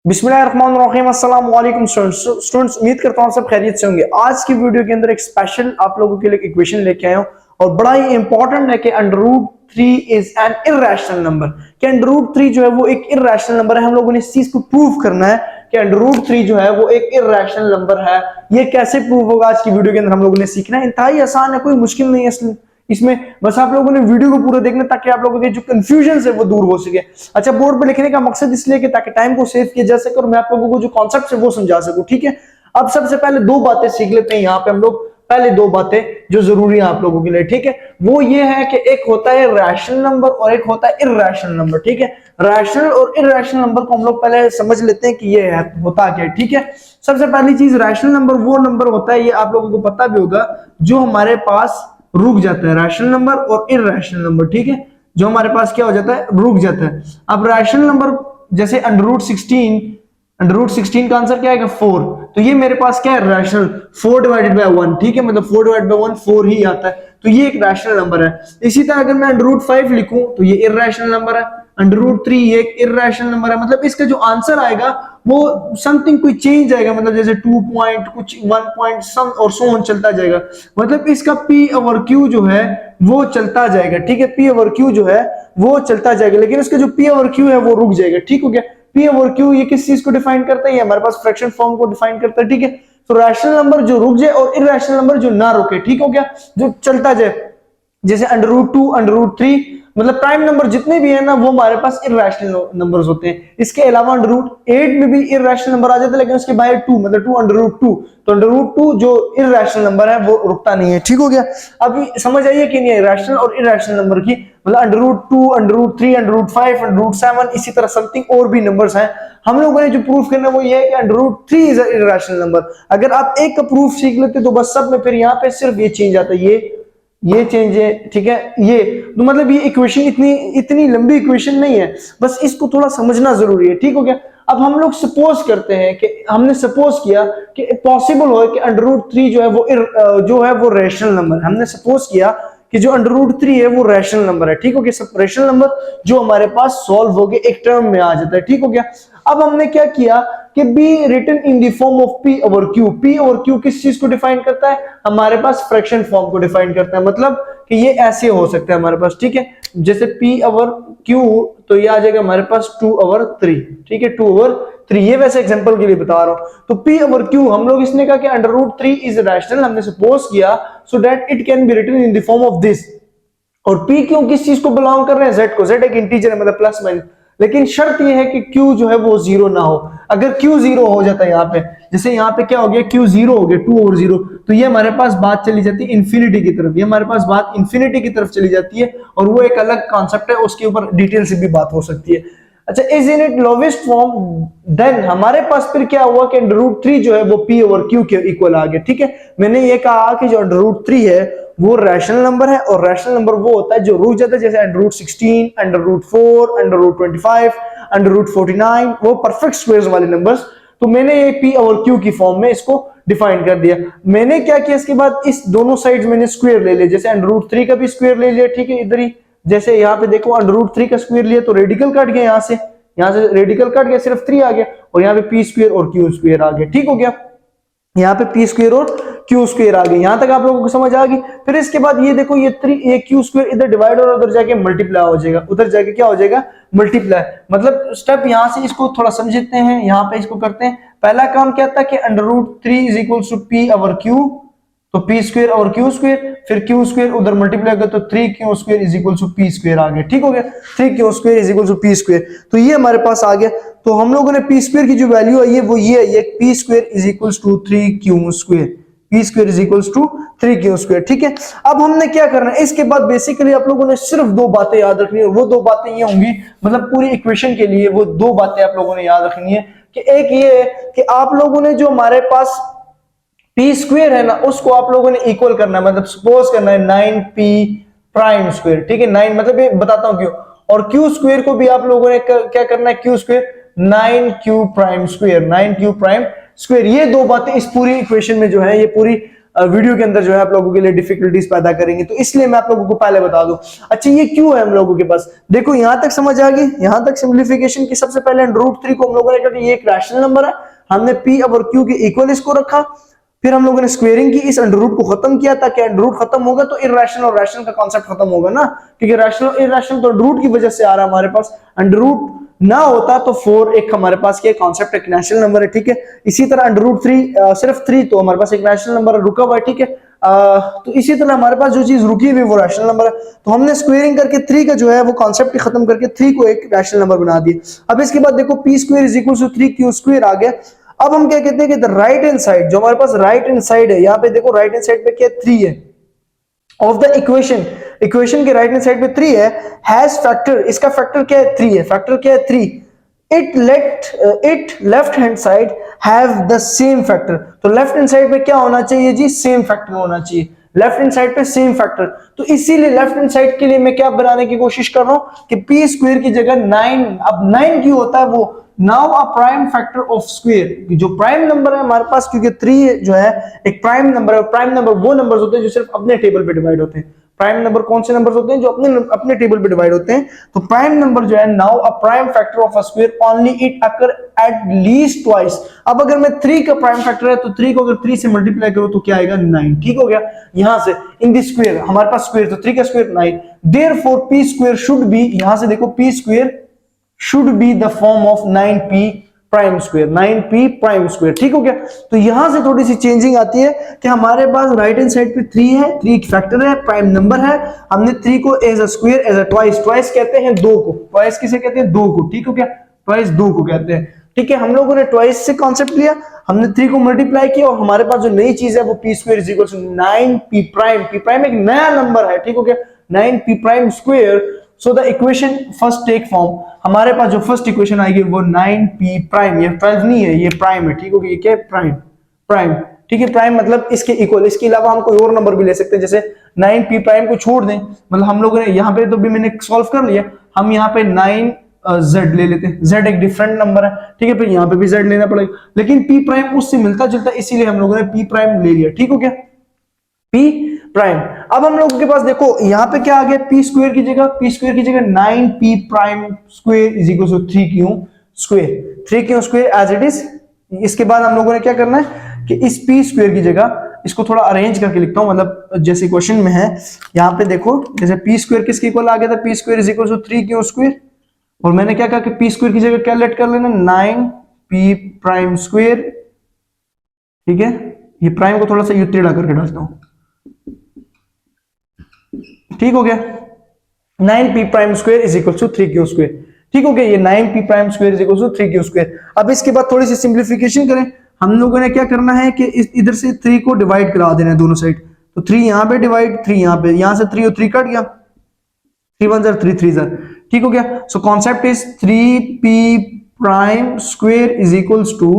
बिस्मिल्लाहिर्रहमानिर्रहीम, अस्सलाम वालेकुम स्टूडेंट्स, उम्मीद करता हूँ सब खैरियत से होंगे। आज की वीडियो के अंदर एक स्पेशल आप लोगों के लिए इक्वेशन लेके आया हूँ और बड़ा ही इंपॉर्टेंट है कि under root 3 is an irrational number. कि अंडर रूट 3 जो है वो एक इर्रेशनल नंबर है। हम लोगों ने इस चीज को प्रूव करना है कि अंडर रूट 3 जो है वो एक इर्रेशनल नंबर है। ये कैसे प्रूव होगा आज की वीडियो के अंदर हम लोगों ने सीखना है। इंतहाई आसान है, कोई मुश्किल नहीं है इसमें। बस आप लोगों ने वीडियो को पूरा देखना ताकि आप लोगों के जो कंफ्यूजन है वो दूर हो सके। अच्छा, बोर्ड पे लिखने का मकसद इसलिए कि ताकि टाइम को सेव किया जा सके और मैं आप लोगों को जो कॉन्सेप्ट है वो समझा सकूं। ठीक है, अब सबसे पहले दो बातें सीख लेते हैं यहाँ पे हम लोग। पहले दो बातें जो जरूरी है आप लोगों के लिए, ठीक है, वो ये है कि एक होता है रैशनल नंबर और एक होता है इर्रेशनल नंबर। ठीक है, रैशनल और इर्रेशनल नंबर को हम लोग पहले समझ लेते हैं कि ये है होता क्या है। ठीक है, सबसे पहली चीज, रैशनल नंबर वो नंबर होता है, ये आप लोगों को पता भी होगा, जो हमारे पास रुक जाता है। रैशनल नंबर और इर्रेशनल नंबर, ठीक है, जो हमारे पास क्या हो जाता है, रुक जाता है। अब रैशनल नंबर जैसे अंडर रूट 16 का आंसर क्या आएगा, 4। तो ये मेरे पास क्या है, रैशनल। 4 डिवाइडेड बाय 1, ठीक है, मतलब 4 डिवाइडेड बाय 1 4 ही आता है, तो ये एक रैशनल नंबर है। इसी तरह अगर मैं अंडर रूट 5 लिखूं तो ये इर्रेशनल नंबर है। अंडर रूट 3 ये एक इर्रेशनल नंबर है। मतलब इसका जो आंसर आएगा वो समथिंग कोई चेंज आएगा, मतलब जैसे 2 पॉइंट कुछ 1 पॉइंट सम और सो ऑन चलता जाएगा। मतलब इसका पी ओवर क्यू जो है वो चलता जाएगा। ठीक है, पी ओवर क्यू जो है वो चलता जाएगा, लेकिन इसका जो पी ओवर क्यू है वो रुक जाएगा। ठीक हो गया, पी ओवर क्यू ये किस चीज को डिफाइन करता है, ये हमारे पास फ्रैक्शन फॉर्म को डिफाइन करता है। ठीक है, तो रैशनल नंबर जो रुक जाए और इर्रेशनल नंबर जो ना रुके। ठीक हो गया, जो चलता जाए, जैसे अंडर रूट 2, अंडर रूट 3, मतलब प्राइम नंबर जितने भी है ना वो हमारे पास इर्रेशनल नंबर्स होते हैं। इसके अलावा अंडर रूट 8 में भी इर्रेशनल नंबर आ जाता है, लेकिन उसके बाहर 2, मतलब 2 अंडर रूट 2, तो अंडर रूट 2 जो इर्रेशनल नंबर है वो रुकता नहीं है। ठीक हो गया, अभी समझ आइए कि नहीं रैशनल और इर्रेशनल नंबर की, मतलब under root 2, under root 3, under root 5, under root 7, इसी तरह समथिंग और भी नंबर्स हैं। हम लोगों ने जो प्रूफ करना है वो ये है कि under root 3 is irrational number. अगर आप एक का प्रूफ सीख लेते तो बस सब में फिर यहाँ पे सिर्फ ये चेंज आता है, ये चेंज है। ठीक है, ये तो मतलब ये इक्वेशन इतनी लंबी इक्वेशन नहीं है, बस इसको थोड़ा समझना जरूरी है। ठीक हो गया, अब हम लोग सपोज करते हैं कि हमने सपोज किया कि पॉसिबल हो कि अंडर रूट 3 जो है वो रैशनल नंबर। हमने सपोज किया कि जो अंडर रूट 3 है वो रैशनल नंबर है। ठीक हो गया, सब रैशनल नंबर जो हमारे पास सॉल्व हो गए एक टर्म में आ जाता है। ठीक हो गया, अब हमने क्या किया कि be written in the form of P over Q. P over Q किस चीज को डिफाइन करता है, हमारे पास फ्रैक्शन फॉर्म को डिफाइन करता है। मतलब कि ये ऐसे हो सकता है हमारे पास, ठीक है, जैसे पी ओवर क्यू, तो ये आ जाएगा हमारे पास 2 ओवर 3। ठीक है, 2 ओवर 3, ये वैसे एग्जांपल के लिए बता रहा हूं। तो पी ओवर क्यू हम लोग इसने कहा कि अंडर रूट 3 इज रैशनल, हमने सपोज किया so that it can be written in the form of this. और पी क्यू किस चीज को बिलोंग कर रहे हैं, जेड को। जेड एक इंटीजर है, मतलब प्लस माइनस, लेकिन शर्त यह है कि क्यू जो है वो जीरो ना हो। अगर क्यू जीरो हो जाता है यहाँ पे, जैसे यहाँ पे क्या हो गया, क्यू जीरो हो गया, 2 ओवर 0, तो ये हमारे पास बात चली जाती है इंफिनिटी की तरफ। ये हमारे पास बात इंफिनिटी की तरफ चली जाती है और वो एक अलग कॉन्सेप्ट है, उसके ऊपर डिटेल से भी बात हो सकती है। अच्छा, is in it lowest form, then हमारे पास फिर क्या हुआ कि अंडर रूट 3 जो है वो पी ओवर क्यू के इक्वल आ गया। ठीक है, मैंने ये कहा कि जो अंडर रूट 3 है वो रैशनल नंबर है, और रैशनल नंबर वो होता है जो रुक जाता है, जैसे under root 16, under root 4, under root 25, under root 49, वो परफेक्ट स्क्वायर्स वाले नंबर्स। तो मैंने ये पी और क्यू की फॉर्म में इसको डिफाइन कर दिया। मैंने क्या किया, इसके बाद इस दोनों साइड्स मैंने स्क्वायर ले लिया, जैसे अंडर रूट 3 का भी स्क्वायर ले लिया। ठीक है, इधर ही जैसे यहाँ पे देखो अंडर रूट 3 का स्क्वायर लिया तो रेडिकल कट गया, यहाँ से रेडिकल कट गया, सिर्फ 3 आ गया, और यहाँ पे पी स्क्वायर और क्यू स्क्वायर आ गया। ठीक हो गया, यहाँ पे पी स्क्वायर और क्यू स्क्वायर आ गई। यहां तक आप लोगों को समझ आ गई। फिर इसके बाद ये देखो, ये क्यू स्क्वायर इधर डिवाइड और उधर जाके मल्टीप्लाई हो जाएगा, उधर जाके क्या हो जाएगा, मल्टीप्लाई। मतलब स्टेप यहां से इसको थोड़ा समझते हैं, यहां पे इसको करते हैं। पहला काम क्या था कि under root 3 is equal to p over q, तो पी स्क्वायर और क्यू स्क्वायर, फिर क्यू स्क्वायर उधर मल्टीप्लाई कर तो 3 Q square is equal to p square आ गया। ठीक हो गया, 3 Q square is equal to p square, तो ये हमारे पास आ गया। तो हम लोगों ने पी स्क्वायर की जो वैल्यू आई है वो ये है, P square is equal to 3 Q square, P square is equal to 3 Q square. ठीक है, अब हमने क्या करना है, इसके बाद बेसिकली आप लोगों ने सिर्फ दो बातें याद रखनी है, और वो दो बातें ये होंगी, मतलब पूरी इक्वेशन के लिए वो दो बातें आप लोगों ने याद रखनी है। कि एक ये है कि आप लोगों ने जो हमारे पास पी स्क्वायर है ना, उसको आप लोगों ने इक्वल करना है, मतलब सपोज करना है 9p प्राइम स्क्वायर। ठीक है, 9 मतलब ये बताता हूं क्यों। और क्यू स्क्वायर को भी आप लोगों ने क्या करना है, Q square 9q prime square, 9q prime square. ये दो बातें इस पूरी इक्वेशन में जो है, ये पूरी वीडियो के अंदर जो है आप लोगों के लिए डिफिकल्टीज पैदा करेंगे, तो इसलिए मैं आप लोगों को पहले बता दूं। अच्छा, ये क्यों है हम लोगों के पास? देखो यहां तक समझ आ गई, यहां तक सिंप्लीफिकेशन की। सबसे पहले √3 को हम लोगों ने कहा कि ये एक रैशनल नंबर है, हमने p और q के इक्वल इसको रखा, फिर हम लोगों ने स्क्वेयरिंग की, इस अंडर रूट को खत्म किया, ताकि अंडर रूट खत्म होगा तो इर्रेशनल और रैशनल का कांसेप्ट खत्म होगा ना, क्योंकि रैशनल इर्रेशनल तो अंडर रूट की वजह से आ रहा है हमारे पास। अंडर रूट ना होता तो 4 एक हमारे पास क्या कॉन्सेप्ट एक नेचुरल नंबर है, ठीक है। इसी तरह अंडर रूट 3 सिर्फ 3 तो हमारे पास एक रैशनल नंबर है, रुका हुआ है, ठीक है। तो इसी तरह हमारे पास जो चीज रुकी हुई वो रैशनल नंबर है, तो हमने स्क्वेयरिंग करके 3 का जो है वो कॉन्सेप्ट खत्म करके 3 को एक रैशनल नंबर बना दिया। अब इसके बाद देखो p square is equal to 3q square आ गया। अब हम क्या कहते हैं कि राइट हैंड साइड, जो हमारे पास राइट हैंड साइड है, यहाँ पे देखो राइट हैंड साइड पे क्या 3 है ऑफ द इक्वेशन के राइट हैंड साइड पे 3 है, हैज फैक्टर, इसका फैक्टर क्या है 3 है, फैक्टर क्या है 3। It left hand side have the same factor, तो लेफ्ट हैंड साइड पे क्या होना चाहिए जी, सेम फैक्टर होना चाहिए, लेफ्ट हैंड साइड पे सेम फैक्टर। तो इसीलिए लेफ्ट हैंड साइड के लिए मैं क्या बनाने की कोशिश कर रहा हूं कि p स्क्वायर की जगह 9, अब 9 क्यों होता है वो, now a prime factor of square, जो प्राइम नंबर है हमारे पास, क्योंकि 3 जो है एक प्राइम नंबर है, प्राइम नंबर वो नंबर्स होते हैं जो सिर्फ अपने टेबल पे डिवाइड होते हैं। प्राइम नंबर कौन से नंबर्स होते हैं, जो अपने टेबल पे डिवाइड होते हैं। तो प्राइम नंबर जो है, now a prime factor of a square only it occur at least twice. अब अगर मैं 3 का प्राइम फैक्टर है तो 3 को अगर 3 से मल्टीप्लाई करो तो क्या आएगा 9, ठीक हो गया। यहां से इन द स्क्वायर हमारे पास स्क्वायर, तो 3 का square 9, therefore p square should be, यहां से देखो p square should be the form of 9p prime square, 9p prime square, ठीक हो गया। तो यहां से थोड़ी सी चेंजिंग आती है कि हमारे पास राइट हैंड साइड पे 3 है, 3 एक फैक्टर है, प्राइम नंबर है, हमने 3 को as a square, as a twice, twice कहते हैं 2 को, ट्वाइस किसे कहते हैं 2 को, ठीक हो गया, ट्वाइस 2 को कहते हैं, ठीक है। हम लोगों ने ट्वाइस से कॉन्सेप्ट लिया, हमने 3 को मल्टीप्लाई किया और हमारे पास जो नई चीज है वो p square is equal to 9p prime, p prime एक नया नंबर है, ठीक हो गया, 9p prime square. So the equation first take form, हमारे पास जो फर्स्ट इक्वेशन आएगी वो 9p प्राइम, ये 12 नहीं है, ये प्राइम है, ठीक हो गया, ये क्या है प्राइम, प्राइम, ठीक है। प्राइम मतलब इसके इक्वल, इसके अलावा हम कोई और नंबर भी ले सकते हैं, जैसे 9p प्राइम को छोड़ दें, मतलब हम लोगों ने यहाँ पे तो भी मैंने सॉल्व कर लिया, हम यहाँ पे 9z ले लेते हैं, z एक डिफरेंट नंबर है, ठीक है, फिर यहाँ पे भी z लेना पड़ेगा, लेकिन p प्राइम उससे मिलता जुलता, इसीलिए हम लोगों ने p प्राइम ले लिया, ठीक हो गया, p प्राइम। अब हम लोगों के पास देखो यहां पे क्या आ गया, p स्क्वायर की जगह 9p prime square is equal to 3q square, 3q square as it is. इसके बाद हम लोगों ने क्या करना है कि इस p स्क्वायर की जगह इसको थोड़ा अरेंज करके लिखता हूं, मतलब जैसे क्वेश्चन में है यहां पे देखो, जैसे p स्क्वायर किसके इक्वल आ गया था, p square is equal to 3q square, और मैंने क्या कहा कि p स्क्वायर की जगह क्या लेट कर लेना 9p प्राइम स्क्वायर, ठीक है। ये प्राइम को थोड़ा सा यू टेढ़ा करके डालता हूं, ठीक हो गया, 9p prime square is equal to 3q square, ठीक हो गया, ये 9p prime square is equal to 3q square. अब इसके बाद थोड़ी सी सिंप्लीफिकेशन करें, हम लोगों ने क्या करना है कि इधर से 3 को डिवाइड करा देना है दोनों साइड, तो 3 यहां पे डिवाइड, 3 यहां पे, यहां से 3 और 3 कट गया, 3 1 3 3 ठीक हो गया। So concept is 3p prime square is equals to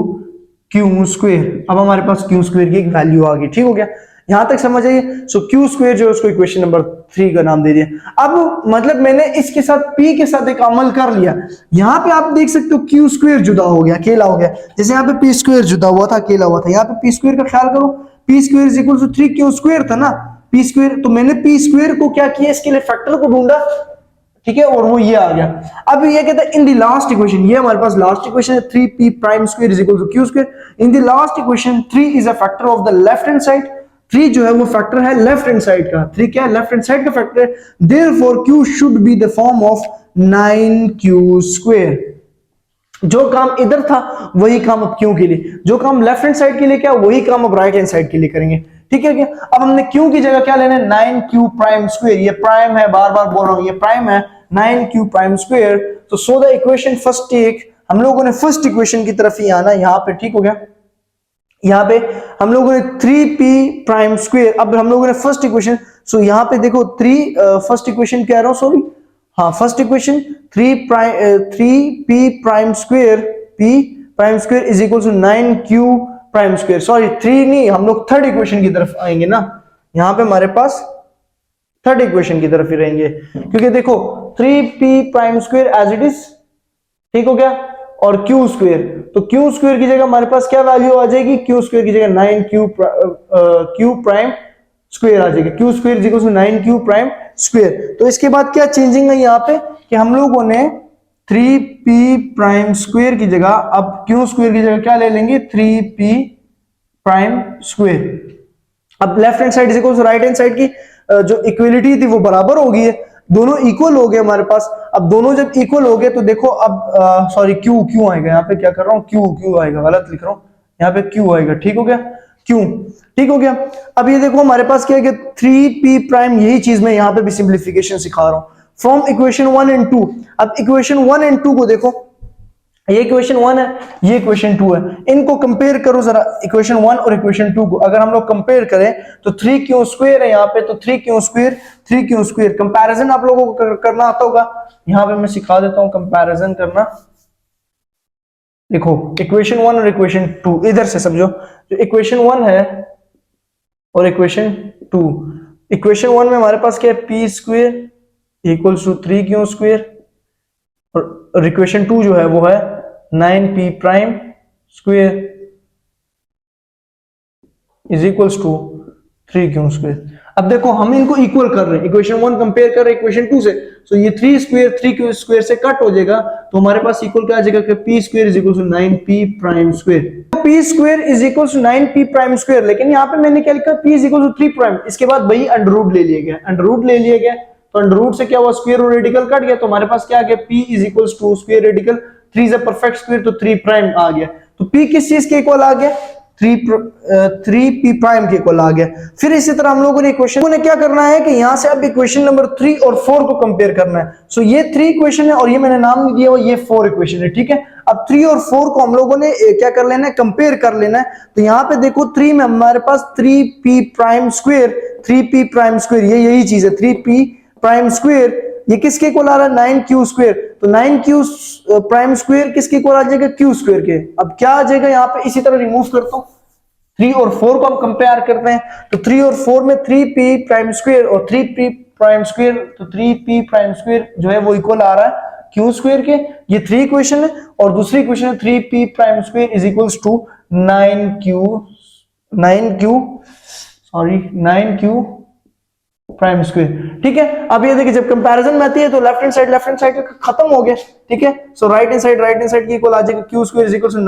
q square. अब हमारे पास q स्क्वायर की एक वैल्यू आ गई, ठीक हो गया, यहां तक समझ आइए। सो q स्क्वायर जो है उसको इक्वेशन नंबर 3 का नाम दे दिया। अब मतलब मैंने इसके साथ p के साथ एक अमल कर लिया, यहां पे आप देख सकते हो q स्क्वायर जुदा हो गया, अकेला हो गया, जैसे यहाँ पे p स्क्वायर जुदा हुआ था, अकेला हुआ था, यहाँ पे p स्क्वायर का ख्याल करो, p square is equal to 3q square था ना, p स्क्वायर, तो मैंने p स्क्वायर को क्या किया, इसके लिए फैक्टर को ढूंढा, ठीक है, और वो ये आ गया। अब ये कहता है इन द लास्ट इक्वेशन, ये हमारे पास लास्ट इक्वेशन है 3p prime square is equal to q square, in the last equation 3 is a factor of the left hand side, 3 जो है वो फैक्टर है लेफ्ट हैंड साइड का, 3 क्या है, लेफ्ट हैंड साइड का फैक्टर है, therefore q should be the form of 9q square. जो काम इधर था वही काम अब क्यू के लिए, जो काम लेफ्ट हैंड साइड के लिए क्या वही काम अब राइट हैंड साइड के लिए करेंगे, ठीक है क्या। अब हमने क्यू की जगह क्या लेना है, 9q प्राइम स्क्वायर, ये प्राइम है, बार बार बोल रहा हूं ये प्राइम है, 9q प्राइम स्क्वायर। तो so the equation first take, हम लोगों ने फर्स्ट इक्वेशन की तरफ ही आना, यहां पे ठीक हो गया, यहां पे हम लोगों ने 3p प्राइम स्क्वायर, अब हम लोगों ने फर्स्ट इक्वेशन, सो यहां पे देखो 3 फर्स्ट इक्वेशन कह रहा हूं, सॉरी हाँ first equation 3p prime square, p prime square is equal to 9q prime square, sorry 3 नहीं, हम लोग थर्ड इक्वेशन की तरफ आएंगे ना, यहां पे हमारे पास थर्ड इक्वेशन की तरफ ही रहेंगे, क्योंकि देखो 3p prime square as it is, ठीक हो गया, और क्यू स्क्वेयर, तो क्यू स्क्वेयर की जगह हमारे पास क्या वैल्यू आ जाएगी, क्यू स्क्वेयर की जगह 9 क्यू प्राइम स्क्वेयर आ जाएगा, Q square equal to 9 Q prime square. तो इसके बाद क्या चेंजिंग है यहाँ पे कि हम लोगों ने 3p प्राइम स्क्वेयर की जगह अब क्यू स्क्वेयर की जगह क्या ले लेंगे, 3p प्राइम स्क्वेयर। अब left hand side equal to right hand side की जो इक्वलिटी थी वो बराबर हो गई है, दोनों इक्वल हो गए हमारे पास। अब दोनों जब इक्वल हो गए तो देखो अब सॉरी क्यू आएगा, यहाँ पे क्या कर रहा हूँ, क्यू आएगा, गलत लिख रहा हूँ, यहाँ पे क्यू आएगा, ठीक हो गया, क्यू ठीक हो गया। अब ये देखो हमारे पास क्या है कि 3p प्राइम, यही चीज मैं यहाँ पे भी सिंप्लीफिकेशन सिखा रहा हूँ फ्रॉम इक्वेशन 1 एंड 2। अब इक्वेशन 1 एंड 2 को देखो, ये इक्वेशन 1 है, ये इक्वेशन 2 है, इनको कंपेयर करो जरा, इक्वेशन 1 और इक्वेशन 2 को अगर हम लोग कंपेयर करें तो 3q स्क्वायर है यहाँ पे, तो 3q स्क्वायर कंपैरिजन आप लोगों को करना आता होगा, यहाँ पे मैं सिखा देता हूँ कंपैरिजन करना। देखो इक्वेशन 1 और इक्वेशन 2 इधर से समझो, जो इक्वेशन 1 है और इक्वेशन 2, इक्वेशन 1 में हमारे पास क्या है, p square equals to 3q square, और इक्वेशन 2 जो है वो है 9p prime square is equals to 3q square. अब देखो हम इनको इक्वल कर रहे हैं, इक्वेशन 1 कंपेयर कर रहे हैं इक्वेशन 2 से, तो ये 3 स्क्वायर 3q स्क्वायर से कट हो जाएगा, तो हमारे पास इक्वल क्या आ जाएगा कि p square is equal to 9p prime square. p square is equal to 9p prime square, लेकिन यहाँ पे मैंने क्या लिखा, p is equal to 3 prime, इसके बाद वही अंडर रूट ले लिया गया, अंडर रूट ले लिया गया, तो अंडर रूट से क्या हुआ, स्क्वायर और रेडिकल कट गया, तो हमारे पास क्या आ गया, p is equal to square radical 3 is a perfect square, तो 3 प्राइम आ गया। तो p किस चीज के इक्वल आ गया, 3p प्राइम के इक्वल आ गया। फिर इसी तरह हम लोगों ने इक्वेशन ने क्या करना है कि यहां से अब इक्वेशन नंबर 3 और 4 को कंपेयर करना है। सो ये 3 इक्वेशन है और ये मैंने नाम नहीं दिया हुआ, ये 4 इक्वेशन है, ठीक है। अब 3 और 4 को हम लोगों ने क्या कर लेना है, कंपेयर कर लेना है। तो यहाँ पे देखो 3 में हमारे पास 3p prime square, 3p prime square, ये यही चीज है 3p प्राइम स्क्वायर, ये किसके इक्वल आ रहा है, 9q स्क्वायर, तो 9q प्राइम स्क्वायर किसके इक्वल आ जाएगा, q स्क्वायर के। अब क्या आ जाएगा यहाँ पे, इसी तरह रिमूव करता हूं, 3 और 4 को हम कंपेयर करते हैं, तो 3 और 4 में 3p प्राइम स्क्वायर और 3p प्राइम स्क्वायर, तो 3p प्राइम स्क्वायर जो है वो इक्वल आ रहा है q स्क्वायर के। ये 3 इक्वेशन है, और दूसरी इक्वेशन है 3p prime square is equals to 9q prime square, ठीक है। अब ये देखिए जब कंपैरिजन में आती है तो लेफ्ट हैंड साइड खत्म हो गया, ठीक है। सो राइट हैंड साइड की इक्वल आ जाएगा q square is equal to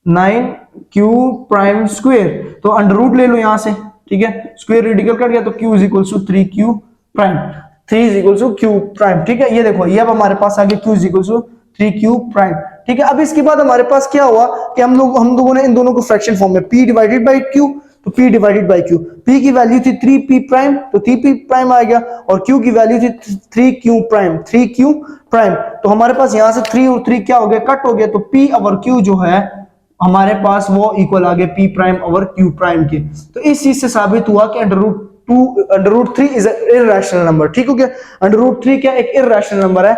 9q prime square, तो अंडर रूट ले लो यहां से, ठीक है, स्क्वायर रेडिकल कट गया, तो q is equal to 3q prime, 3 is equal to q prime, ठीक है। ये देखो ये अब हमारे पास आ गया q is equal to 3q prime, ठीक है। अब इसके बाद हमारे पास क्या हुआ कि हम लोगों ने इन दोनों को फ्रैक्शन फॉर्म में p डिवाइडेड बाय q, तो p divided by q, p की वैल्यू थी 3p प्राइम, तो 3p प्राइम आ गया, और q की वैल्यू थी 3q प्राइम, तो हमारे पास यहां से 3 और 3 क्या हो गया, कट हो गया, तो p और q जो है हमारे पास वो इक्वल आ गए p प्राइम और q प्राइम के। तो इस चीज से साबित हुआ कि under root 3 is a irrational number, ठीक हो गया। अंडर रूट 3 क्या एक इररेशनल नंबर है।